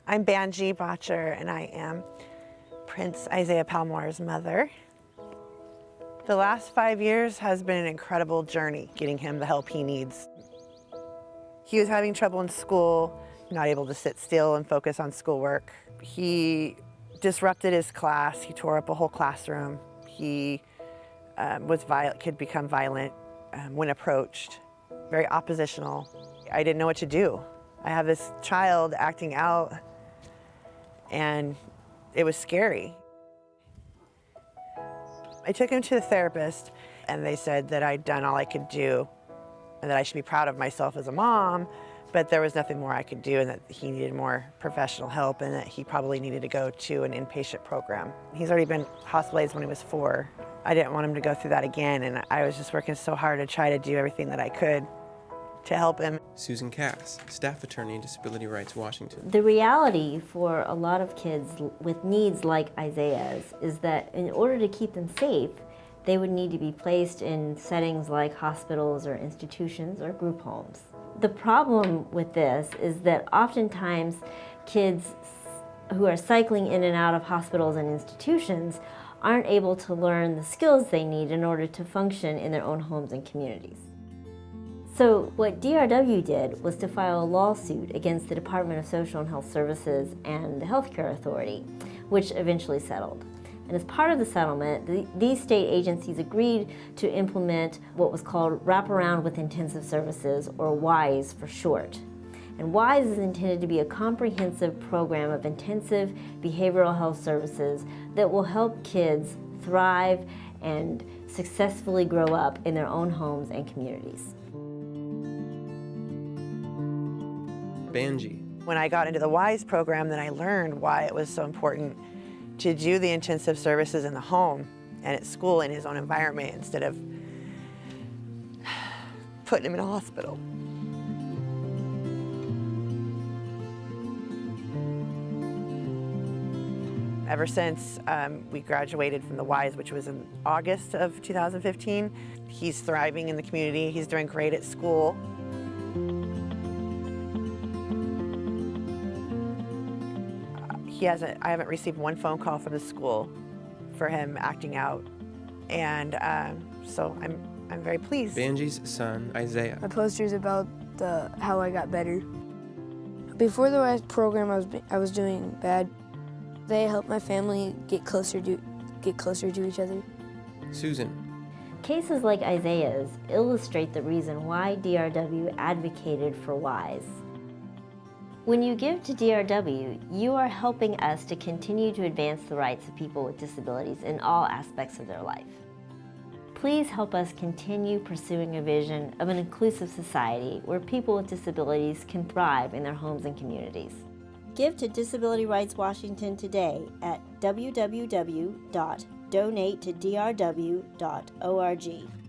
I'm Banji Botcher, and I am Prince Isaiah Palmore's mother. The last 5 years has been an incredible journey getting him the help he needs. He was having trouble in school, not able to sit still and focus on schoolwork. He disrupted his class. He tore up a whole classroom. He could become violent when approached, very oppositional. I didn't know what to do. I have this child acting out, and it was scary. I took him to the therapist, and they said that I'd done all I could do and that I should be proud of myself as a mom, but there was nothing more I could do, and that he needed more professional help, and that he probably needed to go to an inpatient program. He's already been hospitalized when he was 4. I didn't want him to go through that again, and I was just working so hard to try to do everything that I could to help him. Susan Cass, staff attorney, Disability Rights Washington. The reality for a lot of kids with needs like Isaiah's is that in order to keep them safe, they would need to be placed in settings like hospitals or institutions or group homes. The problem with this is that oftentimes kids who are cycling in and out of hospitals and institutions aren't able to learn the skills they need in order to function in their own homes and communities. So what DRW did was to file a lawsuit against the Department of Social and Health Services and the Healthcare Authority, which eventually settled. And as part of the settlement, these state agencies agreed to implement what was called Wraparound with Intensive Services, or WISE for short. And WISE is intended to be a comprehensive program of intensive behavioral health services that will help kids thrive and successfully grow up in their own homes and communities. Banji. When I got into the WISE program, then I learned why it was so important to do the intensive services in the home and at school in his own environment instead of putting him in a hospital. Ever since we graduated from the WISE, which was in August of 2015, he's thriving in the community. He's doing great at school. I haven't received one phone call from the school for him acting out, and so I'm very pleased. Banji's son, Isaiah. My poster is about how I got better. Before the WISE program, I was doing bad. They helped my family get closer to each other. Susan. Cases like Isaiah's illustrate the reason why DRW advocated for WISE. When you give to DRW, you are helping us to continue to advance the rights of people with disabilities in all aspects of their life. Please help us continue pursuing a vision of an inclusive society where people with disabilities can thrive in their homes and communities. Give to Disability Rights Washington today at www.donatetodrw.org.